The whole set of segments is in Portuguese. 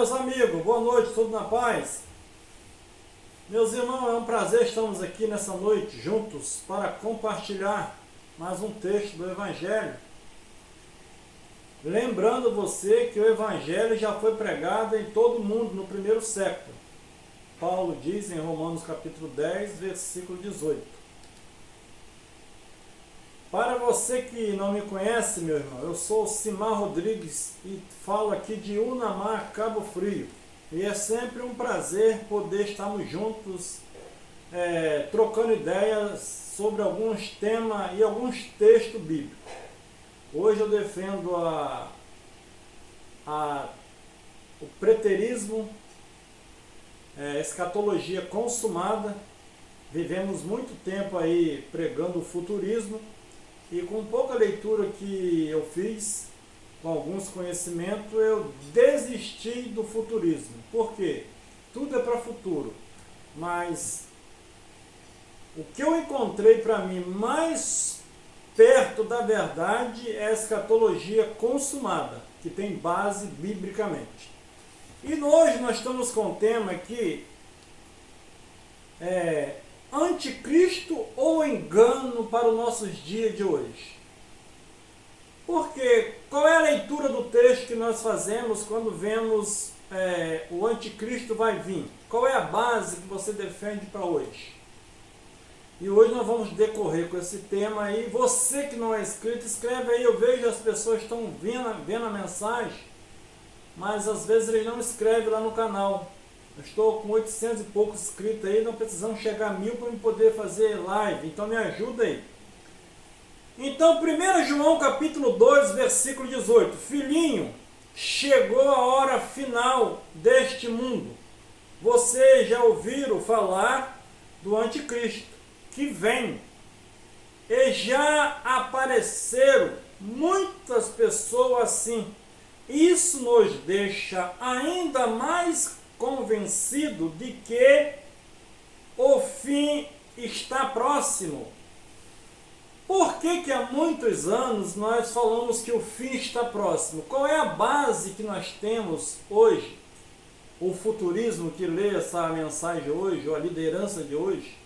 meus amigos, boa noite, tudo na paz? Meus irmãos, é um prazer estarmos aqui nessa noite juntos para compartilhar mais um texto do Evangelho. Lembrando você que o Evangelho já foi pregado em todo o mundo no primeiro século. Paulo diz em Romanos capítulo 10, versículo 18. Para você que não me conhece, meu irmão, eu sou Simar Rodrigues e falo aqui de Unamar, Cabo Frio. E é sempre um prazer poder estarmos juntos, trocando ideias sobre alguns temas e alguns textos bíblicos. Hoje eu defendo o preterismo, escatologia consumada. Vivemos muito tempo aí pregando o futurismo. E com pouca leitura que eu fiz, com alguns conhecimentos, eu desisti do futurismo. Por quê? Tudo é para futuro. Mas o que eu encontrei para mim mais perto da verdade é a escatologia consumada, que tem base biblicamente. E hoje nós estamos com um tema aqui, anticristo ou engano para os nossos dias de hoje. Porque qual é a leitura do texto que nós fazemos quando vemos o anticristo vai vir? Qual é a base que você defende para hoje? E hoje nós vamos decorrer com esse tema aí. Você que não é inscrito, escreve aí. Eu vejo as pessoas estão vendo a mensagem, mas às vezes eles não escrevem lá no canal. Eu estou com 800 e poucos inscritos aí, não precisamos chegar a 1000 para eu poder fazer live, então me ajuda aí. Então, 1 João capítulo 2, versículo 18. Filhinho, chegou a hora final deste mundo. Vocês já ouviram falar do anticristo, que vem. E já apareceram muitas pessoas assim. Isso nos deixa ainda mais convencido de que o fim está próximo. Por que há muitos anos nós falamos que o fim está próximo? Qual é a base que nós temos hoje? O futurismo que lê essa mensagem hoje, ou a liderança de hoje?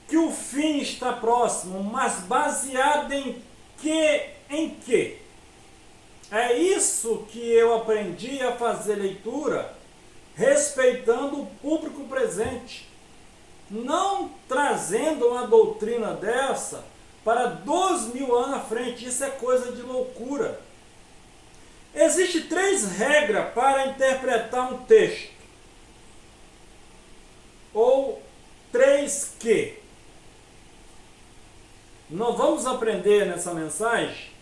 Que o fim está próximo, mas baseado em quê? Em quê? É isso que eu aprendi a fazer leitura, respeitando o público presente. Não trazendo uma doutrina dessa para 2000 anos à frente. Isso é coisa de loucura. Existem 3 regras para interpretar um texto. Ou 3 que. Nós vamos aprender nessa mensagem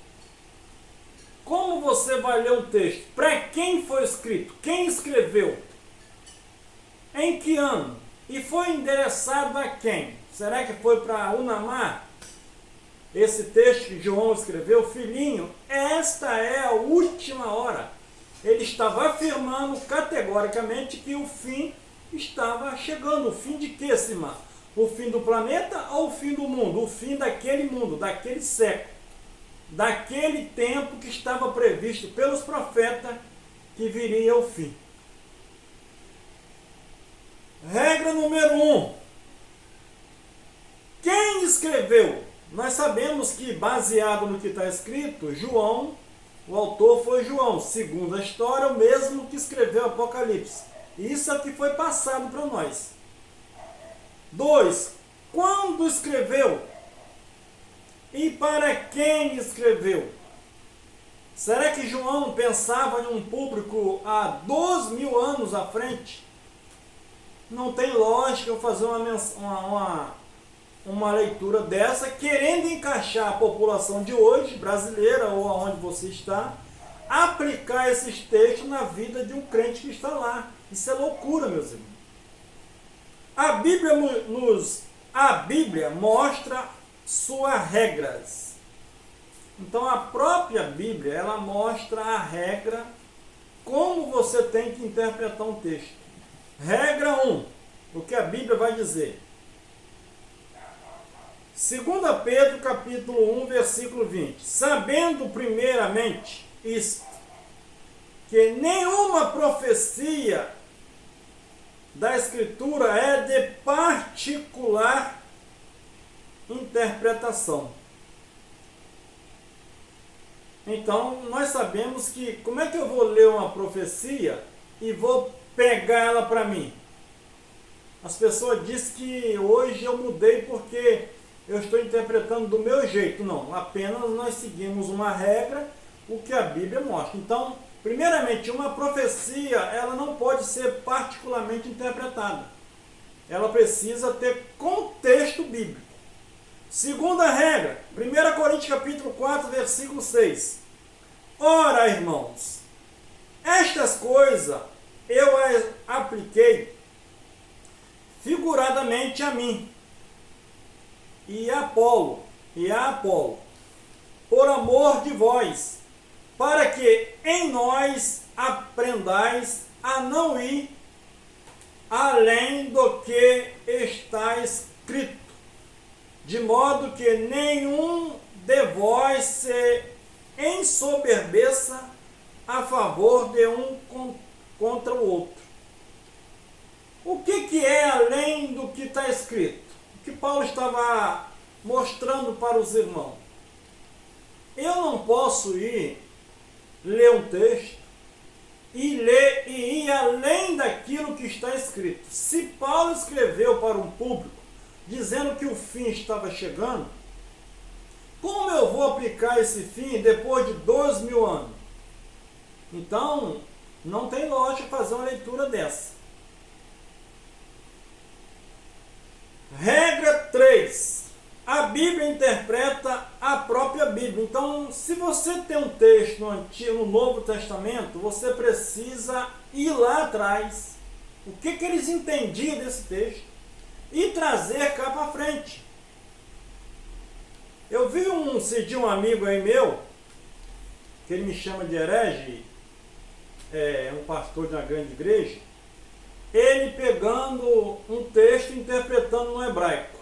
como você vai ler um texto? Para quem foi escrito? Quem escreveu? Em que ano? E foi endereçado a quem? Será que foi para Unamar? Esse texto que João escreveu, filhinho, esta é a última hora. Ele estava afirmando categoricamente que o fim estava chegando. O fim de quê, Simar? O fim do planeta ou o fim do mundo? O fim daquele mundo, daquele século. Daquele tempo que estava previsto pelos profetas que viria o fim. Regra número 1. Quem escreveu? Nós sabemos que, baseado no que está escrito, João, o autor foi João. Segundo a história, o mesmo que escreveu Apocalipse. Isso é o que foi passado para nós. 2. Quando escreveu? E para quem escreveu? Será que João pensava em um público há 2000 anos à frente? Não tem lógica eu fazer uma leitura dessa, querendo encaixar a população de hoje, brasileira ou aonde você está, aplicar esses textos na vida de um crente que está lá. Isso é loucura, meus irmãos. A Bíblia mostra suas regras. Então a própria Bíblia, ela mostra a regra, como você tem que interpretar um texto. Regra 1, o que a Bíblia vai dizer. 2 Pedro capítulo 1, versículo 20. Sabendo primeiramente isto, que nenhuma profecia da Escritura é de particular interpretação. Então, nós sabemos que, como é que eu vou ler uma profecia e vou pegar ela para mim? As pessoas dizem que hoje eu mudei porque eu estou interpretando do meu jeito. Não, apenas nós seguimos uma regra, o que a Bíblia mostra. Então, primeiramente, uma profecia, ela não pode ser particularmente interpretada. Ela precisa ter contexto bíblico. Segunda regra, 1 Coríntios capítulo 4, versículo 6. Ora, irmãos, estas coisas eu as apliquei figuradamente a mim e a Apolo, por amor de vós, para que em nós aprendais a não ir além do que está escrito, de modo que nenhum de vós se ensoberbeça a favor de um contra o outro. O que é além do que está escrito? O que Paulo estava mostrando para os irmãos? Eu não posso ir ler um texto e ir além daquilo que está escrito. Se Paulo escreveu para um público dizendo que o fim estava chegando, como eu vou aplicar esse fim depois de 2000 anos? Então, não tem lógica fazer uma leitura dessa. Regra 3. A Bíblia interpreta a própria Bíblia. Então, se você tem um texto no Novo Testamento, você precisa ir lá atrás. O que eles entendiam desse texto? E trazer cá para frente. Eu vi um amigo aí meu, que ele me chama de herege, é um pastor de uma grande igreja, ele pegando um texto e interpretando no hebraico.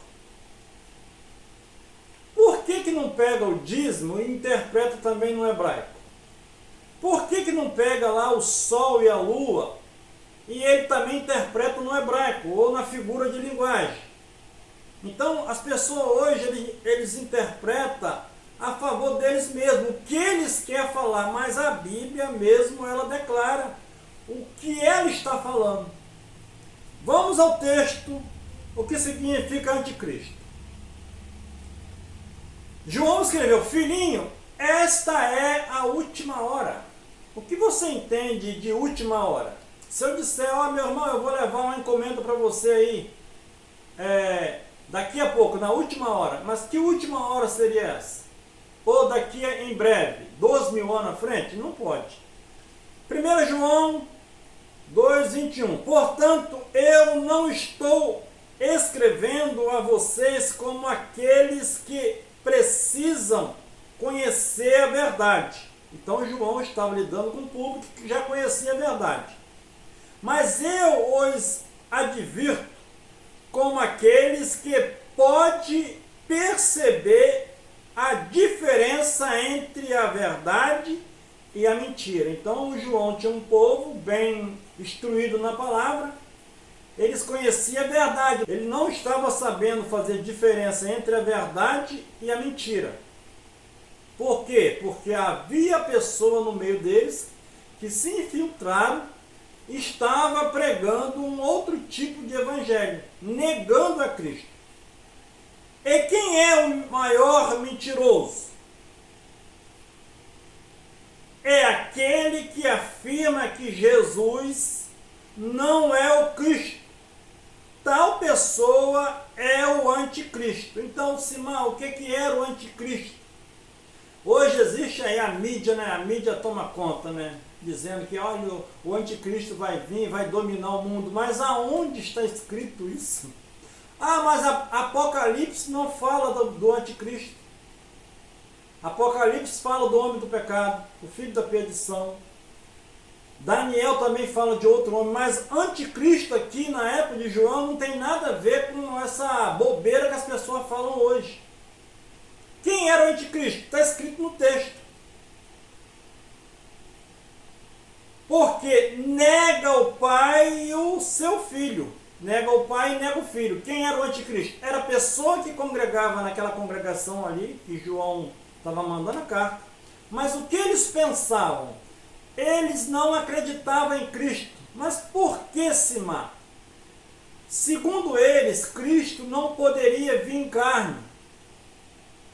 Por que não pega o dízimo e interpreta também no hebraico? Por que não pega lá o sol e a lua e ele também interpreta no hebraico ou na figura de linguagem? Então, as pessoas hoje, eles interpretam a favor deles mesmos, o que eles querem falar, mas a Bíblia mesmo, ela declara o que ela está falando. Vamos ao texto, o que significa anticristo. João escreveu: filhinho, esta é a última hora. O que você entende de última hora? Se eu disser, meu irmão, eu vou levar uma encomenda para você aí, daqui a pouco, na última hora, mas que última hora seria essa? Ou daqui em breve, 2000 anos à frente? Não pode. 1 João 2,21. Portanto, eu não estou escrevendo a vocês como aqueles que precisam conhecer a verdade. Então, João estava lidando com um público que já conhecia a verdade. Mas eu os advirto como aqueles que podem perceber a diferença entre a verdade e a mentira. Então, o João tinha um povo bem instruído na palavra, eles conheciam a verdade, ele não estava sabendo fazer diferença entre a verdade e a mentira. Por quê? Porque havia pessoa no meio deles que se infiltraram e estava pregando um outro tipo de evangelho, negando a Cristo. E quem é o maior mentiroso? É aquele que afirma que Jesus não é o Cristo. Tal pessoa é o anticristo. Então, Simão, o que era o anticristo? Hoje existe aí a mídia, né? A mídia toma conta, né? Dizendo que olha, o anticristo vai vir, vai dominar o mundo. Mas aonde está escrito isso? Mas Apocalipse não fala do anticristo. Apocalipse fala do homem do pecado, o filho da perdição. Daniel também fala de outro homem, mas anticristo aqui na época de João não tem nada a ver com essa bobeira que as pessoas falam hoje. Quem era o anticristo? Está escrito no texto. Porque nega o pai e o seu filho. Nega o pai e nega o filho. Quem era o anticristo? Era a pessoa que congregava naquela congregação ali, que João estava mandando a carta. Mas o que eles pensavam? Eles não acreditavam em Cristo. Mas por que, Simar? Segundo eles, Cristo não poderia vir em carne.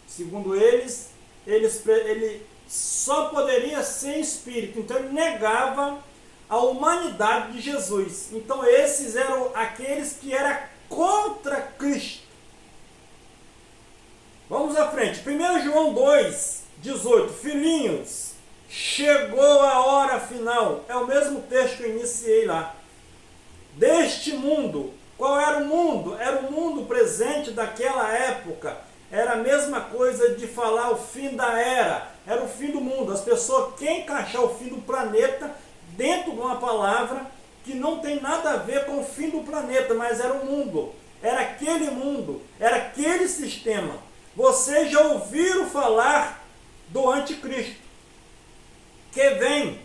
Segundo eles, ele só poderia ser espírito. Então ele negava a humanidade de Jesus. Então esses eram aqueles que eram contra Cristo. Vamos à frente. 1 João 2:18. Filhinhos, chegou a hora final. É o mesmo texto que eu iniciei lá. Deste mundo. Qual era o mundo? Era o mundo presente daquela época. Era a mesma coisa de falar o fim da era. Era o fim do mundo. As pessoas querem encaixar o fim do planeta dentro de uma palavra que não tem nada a ver com o fim do planeta, mas era o mundo. Era aquele mundo. Era aquele sistema. Vocês já ouviram falar do anticristo, que vem.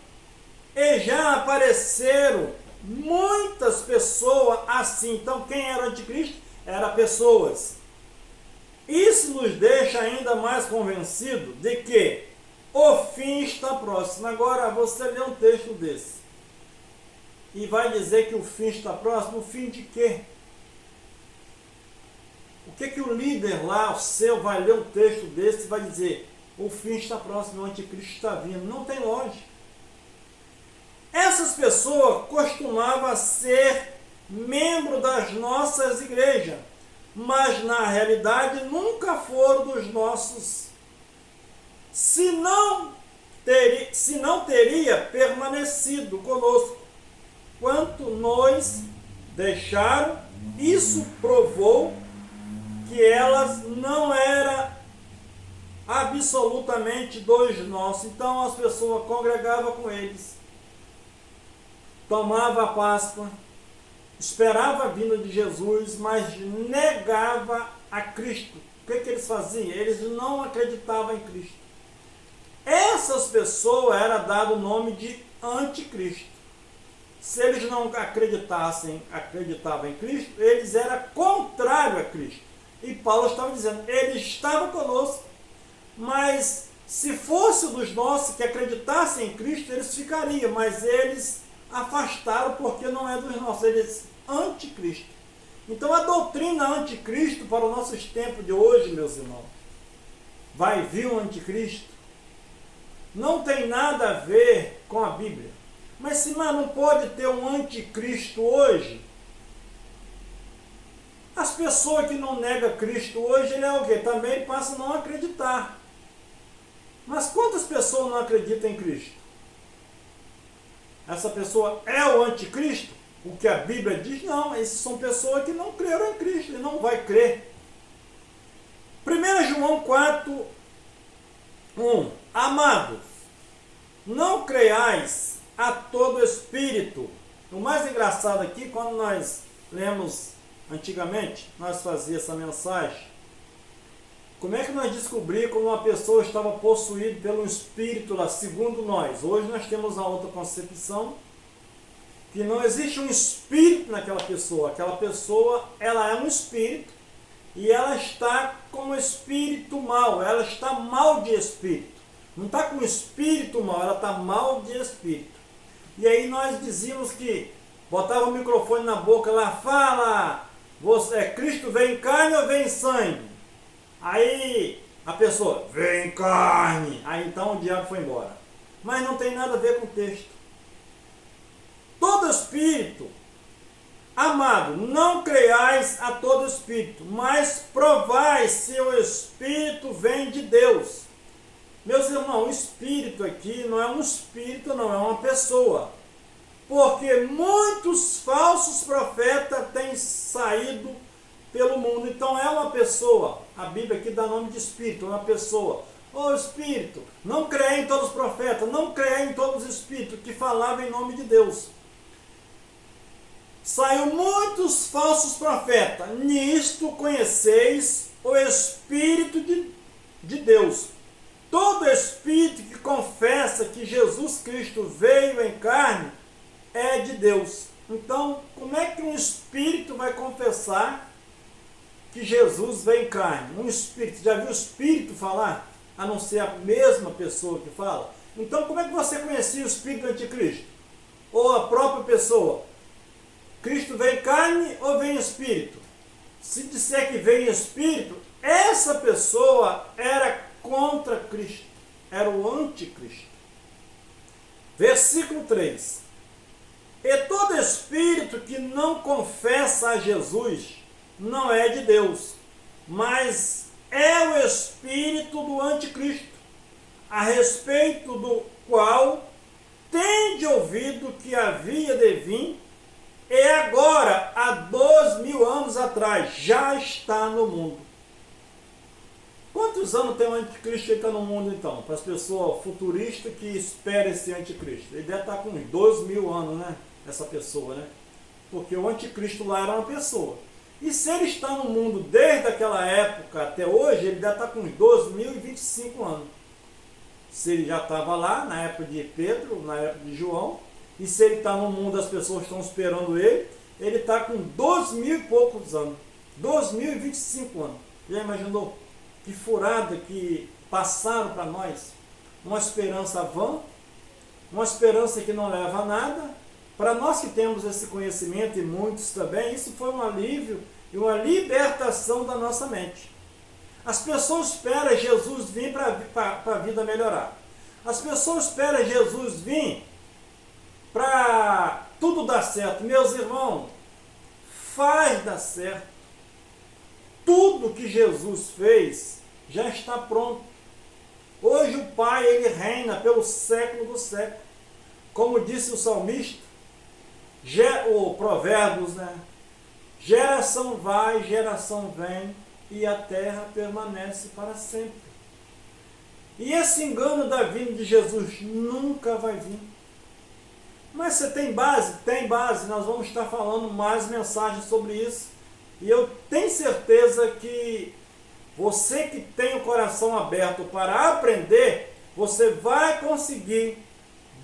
E já apareceram muitas pessoas assim. Então quem era o anticristo? Era pessoas. Isso nos deixa ainda mais convencidos de que o fim está próximo. Agora você lê um texto desse e vai dizer que o fim está próximo. O fim de quê? O que o líder lá, o seu, vai ler um texto desse e vai dizer o fim está próximo, o anticristo está vindo? Não tem lógica. Essas pessoas costumavam ser membros das nossas igrejas, mas na realidade nunca foram dos nossos. Se não teria permanecido conosco, quanto nos deixaram, isso provou que elas não eram absolutamente dos nossos. Então as pessoas congregavam com eles, tomavam a Páscoa, esperava a vinda de Jesus, mas negava a Cristo. O que eles faziam? Eles não acreditavam em Cristo. Essas pessoas era dado o nome de anticristo. Se eles não acreditavam em Cristo, eles eram contrários a Cristo. E Paulo estava dizendo, ele estava conosco, mas se fosse dos nossos que acreditassem em Cristo, eles ficariam, mas eles afastaram porque não é dos nossos, eles anticristo. Então a doutrina anticristo para os nossos tempos de hoje, meus irmãos, vai vir o anticristo, não tem nada a ver com a Bíblia. Mas se não pode ter um anticristo hoje, as pessoas que não negam Cristo hoje, ele é o quê? Também passa a não acreditar. Mas quantas pessoas não acreditam em Cristo? Essa pessoa é o anticristo? O que a Bíblia diz? Não, essas são pessoas que não creram em Cristo, e não vai crer. 1 João 4:1. Amados, não creiais a todo espírito. O mais engraçado aqui, quando nós lemos antigamente, nós fazíamos essa mensagem. Como é que nós descobrimos quando uma pessoa estava possuída pelo espírito lá, segundo nós? Hoje nós temos a outra concepção, que não existe um espírito naquela pessoa. Aquela pessoa, ela é um espírito e ela está com um espírito mau, ela está mal de espírito. Não está com espírito mau, ela está mal de espírito. E aí nós dizíamos que botava o microfone na boca lá, fala, Cristo vem em carne ou vem em sangue? Aí a pessoa, vem em carne. Aí então o diabo foi embora. Mas não tem nada a ver com o texto. Todo espírito, amado, não creiais a todo espírito, mas provai se o espírito vem de Deus. Meus irmãos, o espírito aqui não é um espírito, não é uma pessoa. Porque muitos falsos profetas têm saído pelo mundo. Então é uma pessoa. A Bíblia aqui dá nome de espírito, é uma pessoa. Ô espírito, não creia em todos os profetas, não creia em todos os espíritos que falavam em nome de Deus. Saiu muitos falsos profetas. Nisto conheceis o Espírito de Deus. todo espírito que confessa que Jesus Cristo veio em carne é de Deus. Então, como é que um espírito vai confessar que Jesus veio em carne? Um espírito, já viu o espírito falar? A não ser a mesma pessoa que fala? Então, como é que você conhecia o espírito do anticristo? Ou a própria pessoa? Cristo veio em carne ou veio em espírito? Se disser que veio em espírito, essa pessoa era contra Cristo, era o anticristo. Versículo 3. E todo espírito que não confessa a Jesus não é de Deus, mas é o espírito do anticristo, a respeito do qual tende ouvido que havia de vir, e agora, há 2000 anos atrás, já está no mundo. Quantos anos tem o anticristo que está no mundo então? Para as pessoas futuristas que esperam esse anticristo. Ele deve estar com uns 2000 anos, né? Essa pessoa, né? Porque o anticristo lá era uma pessoa. E se ele está no mundo desde aquela época até hoje, ele deve estar com uns 2025 anos. Se ele já estava lá, na época de Pedro, na época de João, e se ele está no mundo, as pessoas estão esperando ele está com 2000 e poucos anos. 2025 anos. Já imaginou? Que furada que passaram para nós. Uma esperança vã, uma esperança que não leva a nada. Para nós que temos esse conhecimento, e muitos também, isso foi um alívio e uma libertação da nossa mente. As pessoas esperam Jesus vir para a vida melhorar. As pessoas esperam Jesus vir para tudo dar certo. Meus irmãos, faz dar certo. Tudo que Jesus fez já está pronto. Hoje o Pai, ele reina pelo século do século. Como disse o salmista, o Provérbios, né? Geração vai, geração vem, e a terra permanece para sempre. E esse engano da vinda de Jesus nunca vai vir. Mas você tem base? Tem base. Nós vamos estar falando mais mensagens sobre isso. E eu tenho certeza que você que tem o coração aberto para aprender, você vai conseguir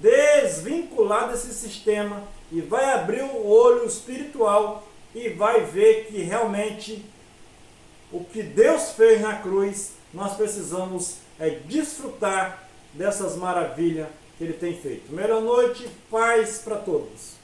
desvincular desse sistema e vai abrir o olho espiritual e vai ver que realmente o que Deus fez na cruz, nós precisamos desfrutar dessas maravilhas que Ele tem feito. Melhor noite, paz para todos.